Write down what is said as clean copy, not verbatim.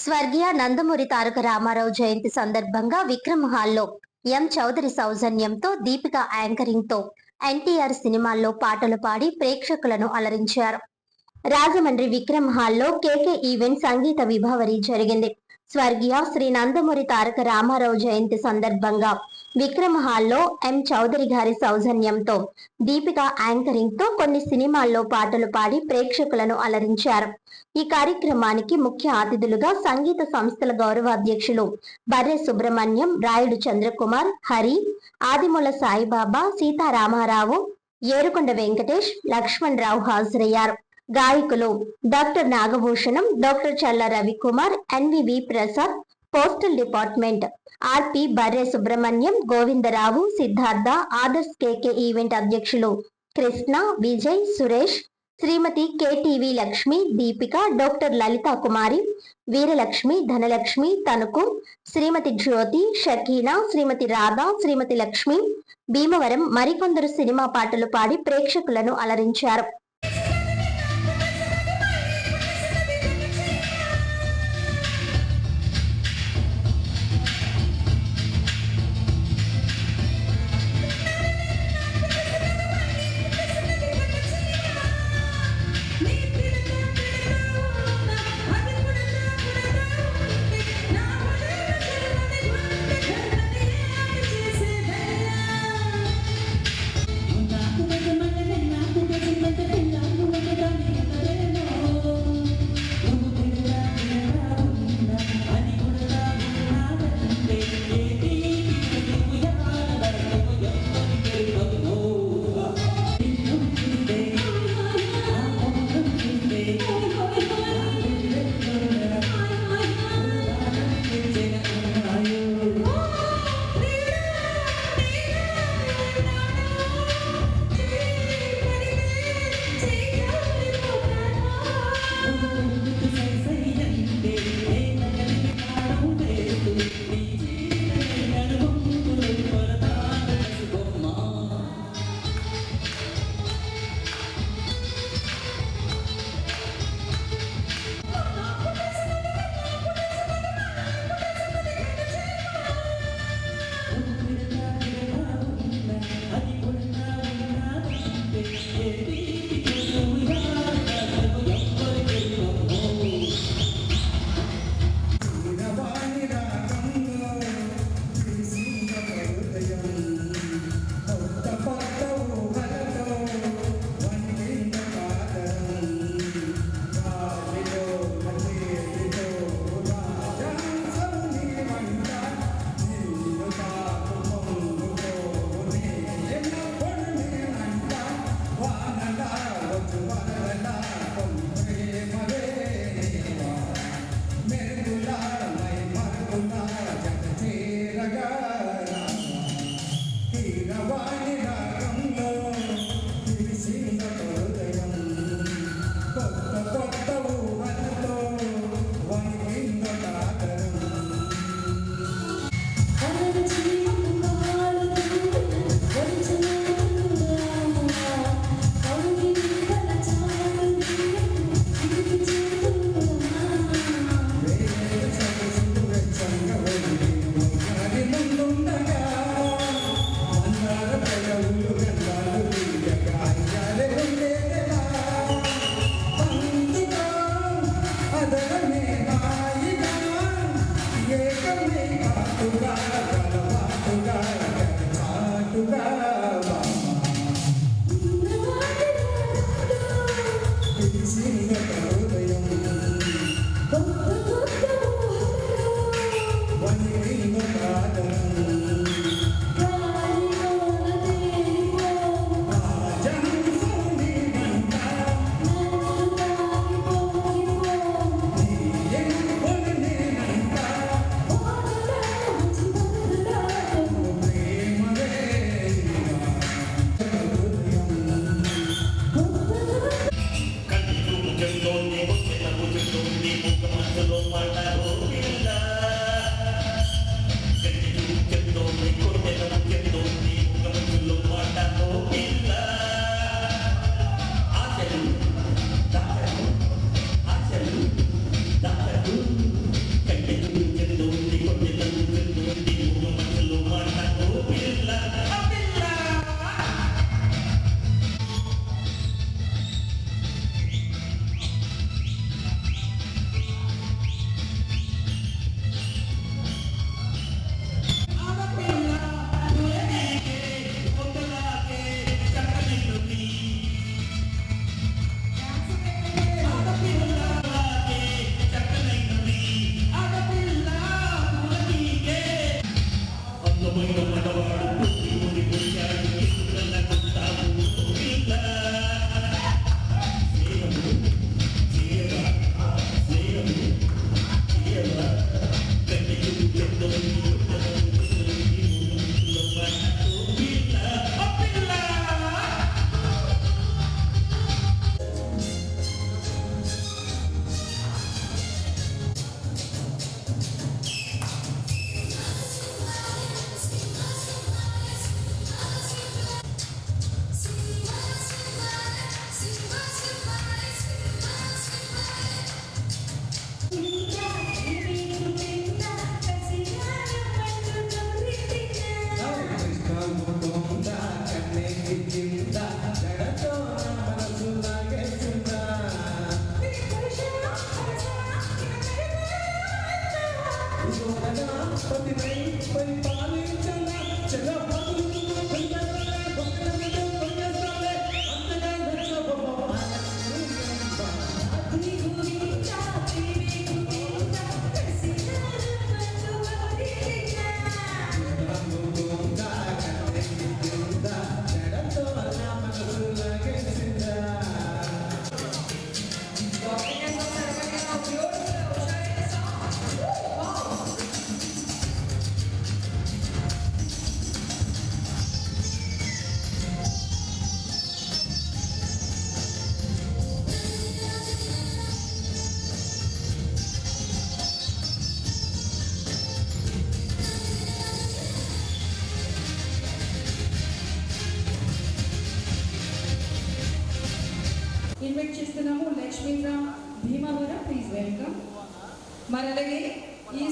స్వర్గీయ నందమూరి తారక రామారావు జయంతి సందర్భంగా విక్రమ్ హాల్లో ఎం చౌదరి సౌజన్యంతో దీపిక యాంకరింగ్ తో ఎన్టీఆర్ సినిమాల్లో పాటలు పాడి ప్రేక్షకులను అలరించారు. రాజమండ్రి విక్రమ్ హాల్లో కేకే ఈవెంట్ సంగీత విభావరి జరిగింది. స్వర్గీయ శ్రీ నందమూరి తారక రామారావు జయంతి సందర్భంగా విక్రమ్ హాల్లో ఎం చౌదరి గారి సౌజన్యంతో దీపిక యాంకరింగ్ తో కొన్ని సినిమాల్లో పాటలు పాడి ప్రేక్షకులను అలరించారు. ఈ కార్యక్రమానికి ముఖ్య అతిథులుగా సంగీత సంస్థల గౌరవ అధ్యక్షులు బర్రె సుబ్రహ్మణ్యం, రాయుడు చంద్రకుమార్, హరి, ఆదిమూల సాయిబాబా, సీతారామారావు, ఏరుకొండ వెంకటేష్, లక్ష్మణ్ రావు హాజరయ్యారు. గాయకులు doctor Nagabhushanam, doctor Challa Ravikumar, NVV Prasad, postal department RP Barre Subrahmanyam, Govindarao, Siddhartha, Adarsh KK event అధ్యక్షులు కృష్ణ, విజయ్, సురేష్, శ్రీమతి కేటీవీ లక్ష్మి, దీపిక, డాక్టర్ లలితా కుమారి, వీరలక్ష్మి, ధనలక్ష్మి, తణుకు, శ్రీమతి జ్యోతి, షకీనా, శ్రీమతి రాధా, శ్రీమతి లక్ష్మి, భీమవరం మరికొందరు సినిమా పాటలు పాడి ప్రేక్షకులను అలరించారు. ఇన్వైట్ చేస్తున్నాము Lakshmi from Bhimavaram, please welcome. మరి అలాగే ఈ